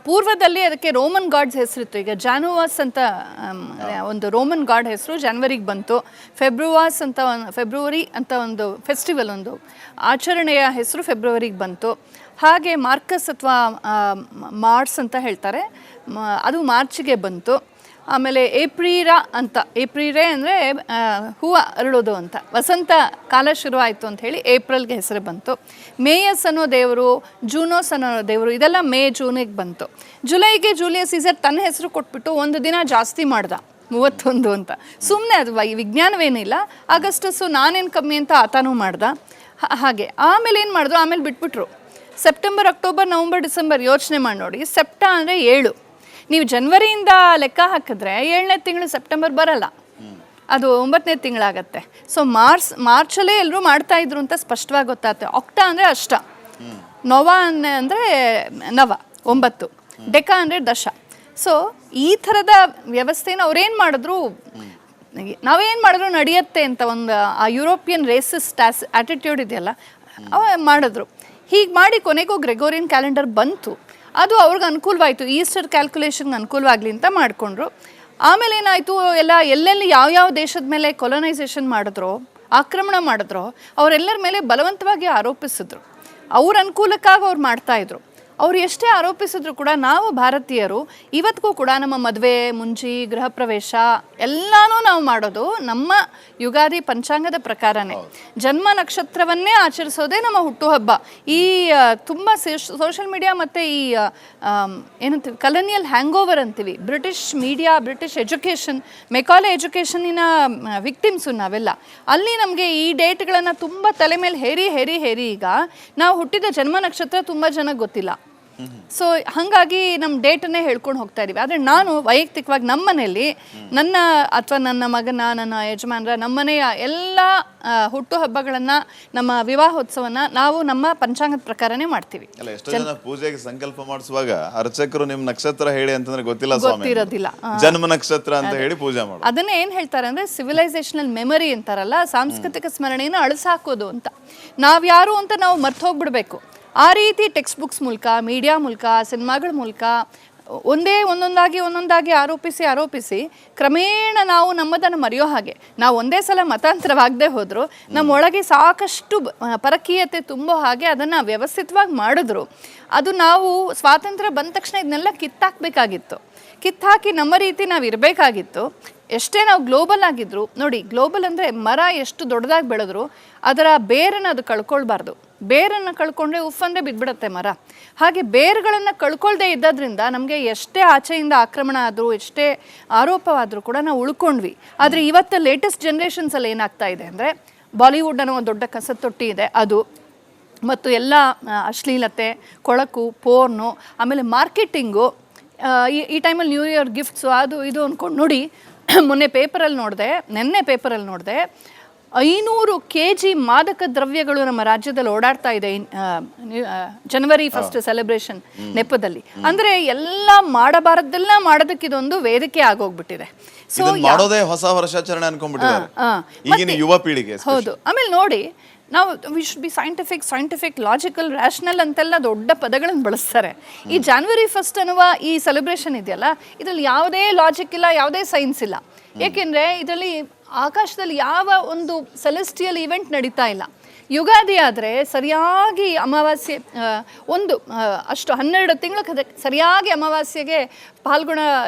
ಪೂರ್ವದಲ್ಲಿ ಅದಕ್ಕೆ Roman God's ಹೆಸರಿತ್ತು. ಈಗ ಜಾನುವಾಸ್ ಅಂತ ಒಂದು ರೋಮನ್ ಗಾಡ್ ಹೆಸರು ಜನವರಿಗೆ ಬಂತು. ಫೆಬ್ರವರಿ ಅಂತ ಒಂದು ಫೆಸ್ಟಿವಲ್, ಒಂದು ಆಚರಣೆಯ ಹೆಸರು ಫೆಬ್ರವರಿಗೆ ಬಂತು. ಹಾಗೆ ಮಾರ್ಕಸ್ ಅಥವಾ ಮಾರ್ಚ್ ಅಂತ ಹೇಳ್ತಾರೆ, ಅದು ಮಾರ್ಚ್ಗೆ ಬಂತು. ಆಮೇಲೆ ಏಪ್ರಿರೇ ಅಂದರೆ ಹೂವು ಅರಳೋದು ಅಂತ, ವಸಂತ ಕಾಲ ಶುರುವಾಯಿತು ಅಂತ ಹೇಳಿ ಏಪ್ರಿಲ್ಗೆ ಹೆಸರು ಬಂತು. ಮೇಯಸ್ ಅನ್ನೋ ದೇವರು, ಜೂನೋಸ್ ಅನ್ನೋ ದೇವರು, ಇದೆಲ್ಲ ಮೇ ಜೂನಿಗೆ ಬಂತು. ಜುಲೈಗೆ ಜೂಲಿಯಸ್ ಸೀಸರ್ ತನ್ನ ಹೆಸರು ಕೊಟ್ಬಿಟ್ಟು ಒಂದು ದಿನ ಜಾಸ್ತಿ ಮಾಡ್ದ, 31 ಅಂತ. ಸುಮ್ಮನೆ ಅದು ವಿಜ್ಞಾನವೇನಿಲ್ಲ. ಆಗಸ್ಟಸ್ಸು ನಾನೇನು ಕಮ್ಮಿ ಅಂತ ಆತನೂ ಮಾಡ್ದ. ಹಾಗೆ ಆಮೇಲೆ ಏನು ಮಾಡಿದ್ರು, ಆಮೇಲೆ ಬಿಟ್ಬಿಟ್ರು. ಸೆಪ್ಟೆಂಬರ್, ಅಕ್ಟೋಬರ್, ನವಂಬರ್, ಡಿಸೆಂಬರ್ ಯೋಚನೆ ಮಾಡಿ ನೋಡಿ. ಸೆಪ್ಟ ಅಂದರೆ 7. ನೀವು ಜನವರಿಯಿಂದ ಲೆಕ್ಕ ಹಾಕಿದ್ರೆ 7ನೇ ತಿಂಗಳು ಸೆಪ್ಟೆಂಬರ್ ಬರಲ್ಲ, ಅದು 9ನೇ ತಿಂಗಳಾಗತ್ತೆ. ಸೊ ಮಾರ್ಚಲ್ಲೇ ಎಲ್ಲರೂ ಮಾಡ್ತಾ ಇದ್ರು ಅಂತ ಸ್ಪಷ್ಟವಾಗಿ ಗೊತ್ತಾಗುತ್ತೆ. ಆಕ್ಟಾ ಅಂದರೆ ಅಷ್ಟ, ನವ ಅಂದರೆ ನವ 9, ಡೆಕ ಅಂದರೆ ದಶ. ಸೊ ಈ ಥರದ ವ್ಯವಸ್ಥೆನ ಅವ್ರೇನು ಮಾಡಿದ್ರು, ನಾವೇನು ಮಾಡಿದ್ರು ನಡೆಯುತ್ತೆ ಅಂತ ಒಂದು ಆ ಯುರೋಪಿಯನ್ ರೇಸಿಸ್ಟ್ ಆಟಿಟ್ಯೂಡ್ ಇದೆಯಲ್ಲ, ಅವ ಮಾಡಿದ್ರು. ಹೀಗೆ ಮಾಡಿ ಕೊನೆಗೂ ಗ್ರೆಗೋರಿಯನ್ ಕ್ಯಾಲೆಂಡರ್ ಬಂತು. ಅದು ಅವ್ರಿಗೆ ಅನುಕೂಲವಾಯಿತು, ಈಸ್ಟರ್ ಕ್ಯಾಲ್ಕುಲೇಷನ್ಗೆ ಅನುಕೂಲವಾಗಲಿ ಅಂತ ಮಾಡಿಕೊಂಡ್ರು. ಆಮೇಲೆ ಏನಾಯಿತು, ಎಲ್ಲೆಲ್ಲಿ ಯಾವ ದೇಶದ ಮೇಲೆ ಕೊಲೊನೈಸೇಷನ್ ಮಾಡಿದ್ರೋ, ಆಕ್ರಮಣ ಮಾಡಿದ್ರೋ, ಅವರೆಲ್ಲರ ಮೇಲೆ ಬಲವಂತವಾಗಿ ಆರೋಪಿಸಿದ್ರು. ಅವ್ರ ಅನುಕೂಲಕ್ಕಾಗಿ ಅವ್ರು ಮಾಡ್ತಾಯಿದ್ರು. ಅವ್ರು ಎಷ್ಟೇ ಆರೋಪಿಸಿದ್ರು ಕೂಡ ನಾವು ಭಾರತೀಯರು ಇವತ್ತಿಗೂ ಕೂಡ ನಮ್ಮ ಮದುವೆ, ಮುಂಜಿ, ಗೃಹ ಪ್ರವೇಶ ಎಲ್ಲನೂ ನಾವು ಮಾಡೋದು ನಮ್ಮ ಯುಗಾದಿ ಪಂಚಾಂಗದ ಪ್ರಕಾರನೇ. ಜನ್ಮ ನಕ್ಷತ್ರವನ್ನೇ ಆಚರಿಸೋದೇ ನಮ್ಮ ಹುಟ್ಟುಹಬ್ಬ. ಈ ತುಂಬ ಸೋಷಿಯಲ್ ಮೀಡಿಯಾ ಮತ್ತು ಈ ಏನಂತೀವಿ ಕಲೋನಿಯಲ್ ಹ್ಯಾಂಗ್ ಓವರ್ ಅಂತೀವಿ, British media, British education, Macaulay ಎಜುಕೇಷನ್ನಿನ ವಿಕ್ಟಿಮ್ಸು ನಾವೆಲ್ಲ. ಅಲ್ಲಿ ನಮಗೆ ಈ ಡೇಟ್ಗಳನ್ನು ತುಂಬ ತಲೆ ಮೇಲೆ ಹೇರಿ ಈಗ ನಾವು ಹುಟ್ಟಿದ ಜನ್ಮ ನಕ್ಷತ್ರ ತುಂಬ ಜನಕ್ಕೆ ಗೊತ್ತಿಲ್ಲ. ಸೊ ಹಾಗಾಗಿ ನಮ್ಮ ಡೇಟನ್ನೇ ಹೇಳ್ಕೊಂಡು ಹೋಗ್ತಾ ಇದೀವಿ. ಆದರೆ ನಾನು ವೈಯಕ್ತಿಕವಾಗಿ ನಮ್ಮ ಮನೆಯಲ್ಲಿ ನನ್ನ ಮಗನ, ನನ್ನ ಯಜಮಾನರ, ನಮ್ಮನೆಯ ಎಲ್ಲ ಹುಟ್ಟುಹಬ್ಬಗಳನ್ನು, ನಮ್ಮ ವಿವಾಹೋತ್ಸವನ ನಾವು ನಮ್ಮ ಪಂಚಾಂಗದ ಪ್ರಕಾರನೇ ಮಾಡ್ತೀವಿ. ಪೂಜೆಗೆ ಸಂಕಲ್ಪ ಮಾಡಿಸುವಾಗ ಅರ್ಚಕರು ನಿಮ್ಮ ನಕ್ಷತ್ರ ಹೇಳಿ ಅಂತಂದ್ರೆ ಗೊತ್ತಿರೋದಿಲ್ಲ, ಜನ್ಮ ನಕ್ಷತ್ರ ಅಂತ ಹೇಳಿ ಪೂಜೆ ಮಾಡಿ ಅದನ್ನೇ ಏನ್ ಹೇಳ್ತಾರೆ ಅಂದ್ರೆ ಸಿವಿಲೈಸೇಷನಲ್ ಮೆಮರಿ ಅಂತಾರಲ್ಲ, ಸಾಂಸ್ಕೃತಿಕ ಸ್ಮರಣೆಯನ್ನು ಅಳಿಸಾಕೋದು ಅಂತ. ನಾವ್ಯಾರು ಅಂತ ನಾವು ಮರ್ತು ಹೋಗ್ಬಿಡ್ಬೇಕು. ಆ ರೀತಿ ಟೆಕ್ಸ್ಟ್ ಬುಕ್ಸ್ ಮೂಲಕ, ಮೀಡಿಯಾ ಮೂಲಕ, ಸಿನಿಮಾಗಳ ಮೂಲಕ ಒಂದೊಂದಾಗಿ ಆರೋಪಿಸಿ ಕ್ರಮೇಣ ನಾವು ನಮ್ಮದನ್ನು ಮರೆಯೋ ಹಾಗೆ, ನಾವು ಒಂದೇ ಸಲ ಮತಾಂತರವಾಗದೆ ಹೋದ್ರು ನಮ್ಮೊಳಗೆ ಸಾಕಷ್ಟು ಪರಕೀಯತೆ ತುಂಬೋ ಹಾಗೆ ಅದನ್ನು ವ್ಯವಸ್ಥಿತವಾಗಿ ಮಾಡಿದ್ರು. ಅದು ನಾವು ಸ್ವಾತಂತ್ರ್ಯ ಬಂದ ತಕ್ಷಣ ಇದನ್ನೆಲ್ಲ ಕಿತ್ತಾಕಿ ನಮ್ಮ ರೀತಿ ನಾವು ಇರಬೇಕಾಗಿತ್ತು. ಎಷ್ಟೇ ನಾವು ಗ್ಲೋಬಲ್ ಆಗಿದ್ರು ನೋಡಿ, ಗ್ಲೋಬಲ್ ಅಂದರೆ ಮರ ಎಷ್ಟು ದೊಡ್ಡದಾಗಿ ಬೆಳೆದ್ರು ಅದರ ಬೇರನ್ನು ಅದು ಕಳ್ಕೊಳ್ಬಾರ್ದು. ಬೇರನ್ನು ಕಳ್ಕೊಂಡ್ರೆ ಉಫ್ಫಂದ್ರೆ ಬಿದ್ದುಬಿಡುತ್ತೆ ಮರ. ಹಾಗೆ ಬೇರುಗಳನ್ನು ಕಳ್ಕೊಳ್ದೇ ಇದ್ದದ್ರಿಂದ ನಮಗೆ ಎಷ್ಟೇ ಆಚೆಯಿಂದ ಆಕ್ರಮಣ ಆದರೂ, ಎಷ್ಟೇ ಆರೋಪವಾದರೂ ಕೂಡ ನಾವು ಉಳ್ಕೊಂಡ್ವಿ. ಆದರೆ ಇವತ್ತು ಲೇಟೆಸ್ಟ್ ಜನ್ರೇಷನ್ಸಲ್ಲಿ ಏನಾಗ್ತಾ ಇದೆ ಅಂದರೆ, ಬಾಲಿವುಡ್ ಅನ್ನೋ ಒಂದು ದೊಡ್ಡ ಕಸತೊಟ್ಟಿ ಇದೆ, ಅದು ಮತ್ತು ಎಲ್ಲ ಅಶ್ಲೀಲತೆ, ಕೊಳಕು, ಪೋರ್ನು, ಆಮೇಲೆ ಮಾರ್ಕೆಟಿಂಗು, ಈ ಟೈಮಲ್ಲಿ ನ್ಯೂ ಇಯರ್ ಗಿಫ್ಟ್ಸು, ಅದು ಇದು ಅಂದ್ಕೊಂಡು ನೋಡಿ. ನಿನ್ನೆ ಪೇಪರಲ್ಲಿ ನೋಡಿದೆ 500 kg ಮಾದಕ ದ್ರವ್ಯಗಳು ನಮ್ಮ ರಾಜ್ಯದಲ್ಲಿ ಓಡಾಡ್ತಾ ಇದೆ ಜನವರಿ 1 ಸೆಲೆಬ್ರೇಷನ್ ನೆಪದಲ್ಲಿ. ಅಂದ್ರೆ ಎಲ್ಲ ಮಾಡಬಾರದೆಲ್ಲ ಮಾಡೋದಕ್ಕೆ ಇದೊಂದು ವೇದಿಕೆ ಆಗೋಗ್ಬಿಟ್ಟಿದೆ. ಸೊ ಮಾಡೋದೇ ಹೊಸ ವರ್ಷಾಚರಣೆ ಅನ್ಕೊಂಡ್ಬಿಟ್ಟಿದ್ದಾರೆ ಈಗಿನ ಯುವ ಪೀಳಿಗೆ. ಹೌದು. ಆಮೇಲೆ ನೋಡಿ, ನಾವು we should be scientific, logical, rational ಅಂತೆಲ್ಲ ದೊಡ್ಡ ಪದಗಳನ್ನು ಬಳಸ್ತಾರೆ. ಈ ಜನವರಿ 1 ಅನ್ನುವ ಈ ಸೆಲೆಬ್ರೇಷನ್ ಇದೆಯಲ್ಲ, ಇದರಲ್ಲಿ ಯಾವುದೇ ಲಾಜಿಕ್ ಇಲ್ಲ, ಯಾವುದೇ ಸೈನ್ಸ್ ಇಲ್ಲ. ಏಕೆಂದರೆ ಇದರಲ್ಲಿ ಆಕಾಶದಲ್ಲಿ ಯಾವ ಒಂದು ಸೆಲೆಸ್ಟಿಯಲ್ ಇವೆಂಟ್ ನಡೀತಾ ಇಲ್ಲ. ಯುಗಾದಿ ಆದರೆ ಸರಿಯಾಗಿ ಅಮಾವಾಸ್ಯೆ ಅಷ್ಟು 12 ತಿಂಗಳ ಸರಿಯಾಗಿ ಅಮಾವಾಸ್ಯೆಗೆ ಪಾಲ್ಗುಣ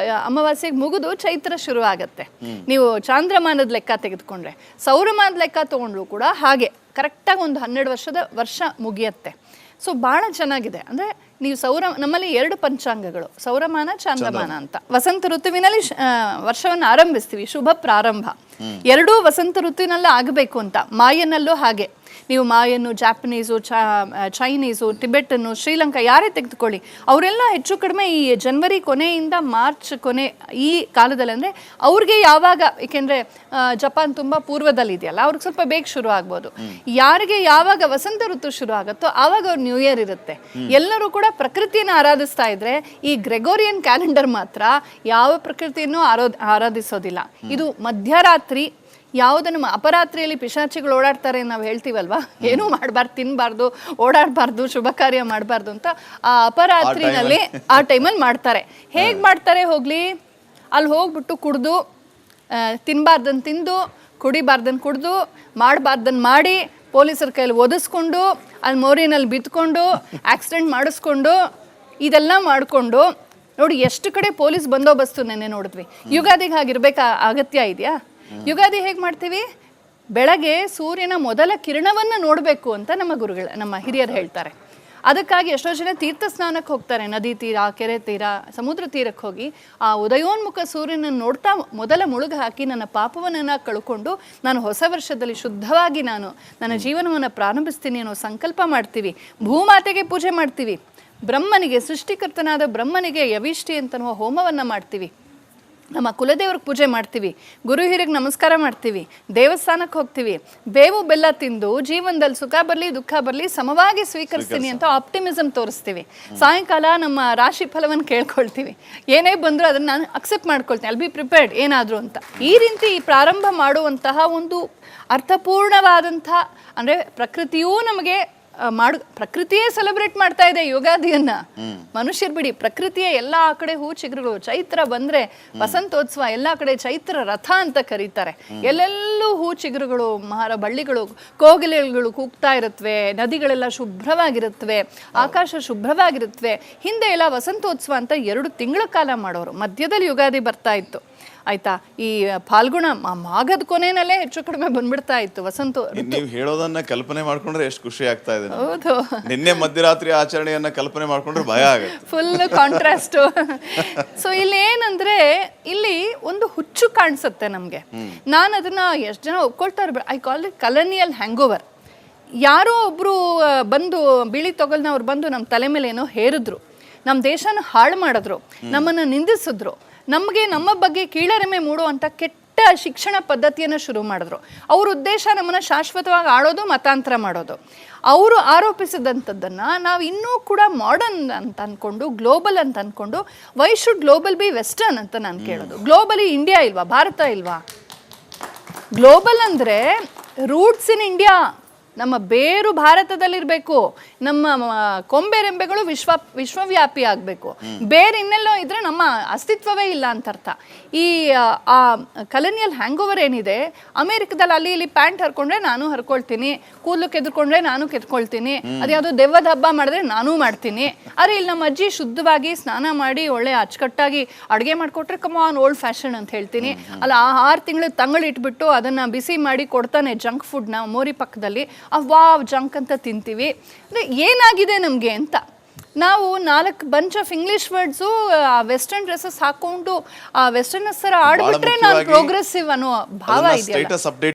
ಅಮಾವಾಸ್ಯೆಗೆ ಮುಗಿದು ಚೈತ್ರ ಶುರು ಆಗುತ್ತೆ. ನೀವು ಚಾಂದ್ರಮಾನದ ಲೆಕ್ಕ ತೆಗೆದುಕೊಂಡ್ರೆ, ಸೌರಮಾನದ ಲೆಕ್ಕ ತೊಗೊಂಡ್ರು ಕೂಡ ಹಾಗೆ ಕರೆಕ್ಟಾಗಿ ಒಂದು 12 ವರ್ಷ ಮುಗಿಯುತ್ತೆ. ಸೊ ಭಾಳ ಚೆನ್ನಾಗಿದೆ. ಅಂದರೆ ನೀವು ನಮ್ಮಲ್ಲಿ 2 ಪಂಚಾಂಗಗಳು, ಸೌರಮಾನ, ಚಾಂದ್ರಮಾನ ಅಂತ. ವಸಂತ ಋತುವಿನಲ್ಲಿ ವರ್ಷವನ್ನು ಆರಂಭಿಸ್ತೀವಿ, ಶುಭ ಪ್ರಾರಂಭ. ಎರಡೂ ವಸಂತ ಋತುವಿನಲ್ಲೇ ಆಗಬೇಕು ಅಂತ. ಮಾಯನ್ನಲ್ಲೂ ಹಾಗೆ. ನೀವು ಮಾಯನ್ನು, ಜಾಪನೀಸು, ಚೈನೀಸು, ಟಿಬೆಟನ್ನು, ಶ್ರೀಲಂಕಾ ಯಾರೇ ತೆಗೆದುಕೊಳ್ಳಿ, ಅವರೆಲ್ಲ ಹೆಚ್ಚು ಕಡಿಮೆ ಈ ಜನವರಿ ಕೊನೆಯಿಂದ ಮಾರ್ಚ್ ಕೊನೆ ಈ ಕಾಲದಲ್ಲಿ, ಅಂದರೆ ಅವ್ರಿಗೆ ಯಾವಾಗ, ಏಕೆಂದರೆ ಜಪಾನ್ ತುಂಬ ಪೂರ್ವದಲ್ಲಿ ಇದೆಯಲ್ಲ, ಅವ್ರಿಗೆ ಸ್ವಲ್ಪ ಬೇಗ ಶುರು ಆಗ್ಬೋದು. ಯಾರಿಗೆ ಯಾವಾಗ ವಸಂತ ಋತು ಶುರು ಆಗುತ್ತೋ ಆವಾಗ ಅವ್ರ ನ್ಯೂ ಇಯರ್ ಇರುತ್ತೆ. ಎಲ್ಲರೂ ಕೂಡ ಪ್ರಕೃತಿಯನ್ನು ಆರಾಧಿಸ್ತಾ ಇದ್ರೆ, ಈ ಗ್ರೆಗೋರಿಯನ್ ಕ್ಯಾಲೆಂಡರ್ ಮಾತ್ರ ಯಾವ ಪ್ರಕೃತಿಯನ್ನು ಆರಾಧಿಸೋದಿಲ್ಲ. ಇದು ಮಧ್ಯರಾತ್ರಿ ಯಾವುದನ್ನು ಅಪರಾತ್ರಿಯಲ್ಲಿ ಪಿಶಾಚಿಗಳು ಓಡಾಡ್ತಾರೆ ನಾವು ಹೇಳ್ತೀವಲ್ವಾ, ಏನೂ ಮಾಡಬಾರ್ದು, ತಿನ್ನಬಾರ್ದು, ಓಡಾಡಬಾರ್ದು, ಶುಭ ಕಾರ್ಯ ಮಾಡಬಾರ್ದು ಅಂತ ಆ ಅಪರಾತ್ರಿನಲ್ಲಿ ಆ ಟೈಮಲ್ಲಿ ಮಾಡ್ತಾರೆ. ಹೇಗೆ ಮಾಡ್ತಾರೆ ಹೋಗಲಿ, ಅಲ್ಲಿ ಹೋಗ್ಬಿಟ್ಟು ಕುಡಿದು, ತಿನ್ನಬಾರ್ದನ್ನು ತಿಂದು, ಕುಡಿಬಾರ್ದನ್ನು ಕುಡಿದು, ಮಾಡಬಾರ್ದನ್ನು ಮಾಡಿ, ಪೊಲೀಸರ ಕೈಯಲ್ಲಿ ಒದಿಸ್ಕೊಂಡು, ಅಲ್ಲಿ ಮೋರಿನಲ್ಲಿ ಬಿತ್ಕೊಂಡು, ಆಕ್ಸಿಡೆಂಟ್ ಮಾಡಿಸ್ಕೊಂಡು, ಇದೆಲ್ಲ ಮಾಡಿಕೊಂಡು ನೋಡಿ ಎಷ್ಟು ಕಡೆ ಪೊಲೀಸ್ ಬಂದೋಬಸ್ತು ನೆನ್ನೆ ನೋಡಿದ್ವಿ. ಯುಗಾದಿಗೆ ಹಾಗಿರ್ಬೇಕಾ ಅಗತ್ಯ ಇದೆಯಾ? ಯುಗಾದಿ ಹೇಗೆ ಮಾಡ್ತೀವಿ? ಬೆಳಗ್ಗೆ ಸೂರ್ಯನ ಮೊದಲ ಕಿರಣವನ್ನು ನೋಡಬೇಕು ಅಂತ ನಮ್ಮ ಹಿರಿಯರು ಹೇಳ್ತಾರೆ. ಅದಕ್ಕಾಗಿ ಎಷ್ಟೋ ಜನ ತೀರ್ಥ ಸ್ನಾನಕ್ಕೆ ಹೋಗ್ತಾರೆ, ನದಿ ತೀರ, ಕೆರೆ ತೀರ, ಸಮುದ್ರ ತೀರಕ್ಕೆ ಹೋಗಿ ಆ ಉದಯೋನ್ಮುಖ ಸೂರ್ಯನನ್ನು ನೋಡ್ತಾ ಮೊದಲ ಮುಳುಗು ಹಾಕಿ ನನ್ನ ಪಾಪವನ್ನ ಕಳ್ಕೊಂಡು ನಾನು ಹೊಸ ವರ್ಷದಲ್ಲಿ ಶುದ್ಧವಾಗಿ ನಾನು ನನ್ನ ಜೀವನವನ್ನು ಪ್ರಾರಂಭಿಸ್ತೀನಿ ಅನ್ನೋ ಸಂಕಲ್ಪ ಮಾಡ್ತೀವಿ. ಭೂಮಾತೆಗೆ ಪೂಜೆ ಮಾಡ್ತೀವಿ, ಬ್ರಹ್ಮನಿಗೆ, ಸೃಷ್ಟಿಕರ್ತನಾದ ಬ್ರಹ್ಮನಿಗೆ ಯವಿಷ್ಠಿ ಅಂತನ್ನುವ ಹೋಮವನ್ನು ಮಾಡ್ತೀವಿ, ನಮ್ಮ ಕುಲದೇವ್ರಿಗೆ ಪೂಜೆ ಮಾಡ್ತೀವಿ, ಗುರು ಹಿರಿಗೆ ನಮಸ್ಕಾರ ಮಾಡ್ತೀವಿ, ದೇವಸ್ಥಾನಕ್ಕೆ ಹೋಗ್ತೀವಿ, ಬೇವು ಬೆಲ್ಲ ತಿಂದು ಜೀವನದಲ್ಲಿ ಸುಖ ಬರಲಿ ದುಃಖ ಬರಲಿ ಸಮವಾಗಿ ಸ್ವೀಕರಿಸ್ತೀನಿ ಅಂತ ಆಪ್ಟಿಮಿಸಮ್ ತೋರಿಸ್ತೀವಿ. ಸಾಯಂಕಾಲ ನಮ್ಮ ರಾಶಿ ಫಲವನ್ನು ಕೇಳ್ಕೊಳ್ತೀವಿ, ಏನೇ ಬಂದರೂ ಅದನ್ನು ನಾನು ಅಕ್ಸೆಪ್ಟ್ ಮಾಡ್ಕೊಳ್ತೀನಿ, ಅಲ್ ಬಿ ಪ್ರಿಪೇರ್ಡ್ ಏನಾದರೂ ಅಂತ. ಈ ರೀತಿ ಪ್ರಾರಂಭ ಮಾಡುವಂತಹ ಒಂದು ಅರ್ಥಪೂರ್ಣವಾದಂಥ, ಅಂದರೆ ಪ್ರಕೃತಿಯೂ ನಮಗೆ ಪ್ರಕೃತಿಯೇ ಸೆಲೆಬ್ರೇಟ್ ಮಾಡ್ತಾ ಇದೆ ಯುಗಾದಿಯನ್ನ. ಮನುಷ್ಯರು ಬಿಡಿ, ಪ್ರಕೃತಿಯ ಎಲ್ಲಾ ಕಡೆ ಹೂ ಚಿಗುರುಗಳು, ಚೈತ್ರ ಬಂದ್ರೆ ವಸಂತೋತ್ಸವ, ಎಲ್ಲಾ ಕಡೆ ಚೈತ್ರ ರಥ ಅಂತ ಕರೀತಾರೆ. ಎಲ್ಲೆಲ್ಲೂ ಹೂ ಚಿಗುರುಗಳು, ಬಳ್ಳಿಗಳು, ಕೋಗಿಲೆಗಳು ಕೂಗ್ತಾ ಇರುತ್ತವೆ, ನದಿಗಳೆಲ್ಲ ಶುಭ್ರವಾಗಿರುತ್ತವೆ, ಆಕಾಶ ಶುಭ್ರವಾಗಿರುತ್ತವೆ. ಹಿಂದೆ ಎಲ್ಲ ವಸಂತೋತ್ಸವ ಅಂತ 2 ತಿಂಗಳ ಕಾಲ ಮಾಡೋರು, ಮಧ್ಯದಲ್ಲಿ ಯುಗಾದಿ ಬರ್ತಾ ಇತ್ತು ಆಯ್ತಾ. ಈ ಫಾಲ್ಗುಣ ಮಾಘದ ಕೊನೆಯಲ್ಲೇ ಹೆಚ್ಚು ಕಡಿಮೆ ಬಂದ್ಬಿಡ್ತಾ ಇತ್ತು ವಸಂತ. ನೀವು ಹೇಳೋದನ್ನ ಕಲ್ಪನೆ ಮಾಡ್ಕೊಂಡ್ರೆ ಎಷ್ಟು ಖುಷಿ ಆಗ್ತಾ ಇದೆ. ಹೌದು, ನಿನ್ನೆ ಮಧ್ಯರಾತ್ರಿ ಆಚರಣೆಯನ್ನ ಕಲ್ಪನೆ ಮಾಡ್ಕೊಂಡ್ರೆ ಭಯ ಆಗುತ್ತೆ, ಫುಲ್ ಕಾಂಟ್ರಾಸ್ಟ್. ಸೊ ಇಲ್ಲಿ ಏನಂದ್ರೆ, ಇಲ್ಲಿ ಒಂದು ಹುಚ್ಚು ಕಾಣಿಸುತ್ತೆ ನಮ್ಗೆ. ನಾನು ಅದನ್ನ ಎಷ್ಟು ಜನ ಒಪ್ಕೊಳ್ತಾರೆ, ಐ ಕಾಲ್ ಇಟ್ ಕಲನಿಯಲ್ ಹ್ಯಾಂಗೋವರ್. ಯಾರೋ ಒಬ್ರು ಬಂದು ಬಿಳಿ ತೊಗಲ್ನವ್ರು ಬಂದು ನಮ್ಮ ತಲೆ ಮೇಲೆ ಏನೋ ಹೇರಿದ್ರು, ನಮ್ಮ ದೇಶನ ಹಾಳು ಮಾಡಿದ್ರು, ನಮ್ಮನ್ನ ನಿಂದಿಸಿದ್ರು, ನಮಗೆ ನಮ್ಮ ಬಗ್ಗೆ ಕೀಳರಿಮೆ ಮೂಡುವಂಥ ಕೆಟ್ಟ ಶಿಕ್ಷಣ ಪದ್ಧತಿಯನ್ನು ಶುರು ಮಾಡಿದ್ರು. ಅವ್ರ ಉದ್ದೇಶ ನಮ್ಮನ್ನು ಶಾಶ್ವತವಾಗಿ ಆಳೋದು, ಮತಾಂತರ ಮಾಡೋದು. ಅವರು ಆರೋಪಿಸಿದಂಥದ್ದನ್ನು ನಾವು ಇನ್ನೂ ಕೂಡ ಮಾಡರ್ನ್ ಅಂತ ಅಂದ್ಕೊಂಡು, ಗ್ಲೋಬಲ್ ಅಂತ ಅಂದ್ಕೊಂಡು, why should global B western ಅಂತ ನಾನು ಕೇಳೋದು. ಗ್ಲೋಬಲಿ ಇಂಡಿಯಾ ಇಲ್ವಾ, ಭಾರತ ಇಲ್ವಾ? ಗ್ಲೋಬಲ್ ಅಂದರೆ ರೂಟ್ಸ್ ಇನ್ ಇಂಡಿಯಾ, ನಮ್ಮ ಬೇರು ಭಾರತದಲ್ಲಿರಬೇಕು, ನಮ್ಮ ಕೊಂಬೆರೆಂಬೆಗಳು ವಿಶ್ವವ್ಯಾಪಿ ಆಗಬೇಕು. ಬೇರೆ ಇನ್ನೆಲ್ಲೋ ಇದ್ರೆ ನಮ್ಮ ಅಸ್ತಿತ್ವವೇ ಇಲ್ಲ ಅಂತ ಅರ್ಥ. ಈ ಆ ಕಲನಿಯಲ್ ಹ್ಯಾಂಗೋವರ್ ಏನಿದೆ, ಅಮೇರಿಕದಲ್ಲಿ ಅಲ್ಲಿ ಇಲ್ಲಿ ಪ್ಯಾಂಟ್ ಹರ್ಕೊಂಡ್ರೆ ನಾನು ಹರ್ಕೊಳ್ತೀನಿ, ಕೂದಲು ಕೆದ್ಕೊಂಡ್ರೆ ನಾನು ಕೆತ್ಕೊಳ್ತೀನಿ, ಅದ್ಯಾವುದೋ ದೆವ್ವದ ಹಬ್ಬ ಮಾಡಿದ್ರೆ ನಾನೂ ಮಾಡ್ತೀನಿ. ಆದರೆ ಇಲ್ಲಿ ನಮ್ಮ ಅಜ್ಜಿ ಶುದ್ಧವಾಗಿ ಸ್ನಾನ ಮಾಡಿ ಒಳ್ಳೆ ಅಚ್ಚುಕಟ್ಟಾಗಿ ಅಡುಗೆ ಮಾಡಿಕೊಟ್ರೆ ಕಮಾನ್ ಓಲ್ಡ್ ಫ್ಯಾಷನ್ ಅಂತ ಹೇಳ್ತೀನಿ. ಅಲ್ಲ, 6 ತಿಂಗಳು ತಂಗಳು ಇಟ್ಬಿಟ್ಟು ಅದನ್ನು ಬಿಸಿ ಮಾಡಿ ಕೊಡ್ತಾನೆ ಜಂಕ್ ಫುಡ್ನ ಮೋರಿ ಪಕ್ಕದಲ್ಲಿ, ವಾವ್ ಜಂಕ್ ಅಂತ ತಿಂತೀವಿ. ಅಂದರೆ ಏನಾಗಿದೆ ನಮಗೆ ಅಂತ. ನಾವು 4 bunch of English words, western dresses ಹಾಕೊಂಡು ಆ ವೆಸ್ಟರ್ನಸ್ ಥರ ಆಡ್ಬಿಟ್ರೆ ನಾನು ಪ್ರೋಗ್ರೆಸಿವ್ ಅನ್ನೋ ಭಾವ ಇದೆಯಲ್ಲ.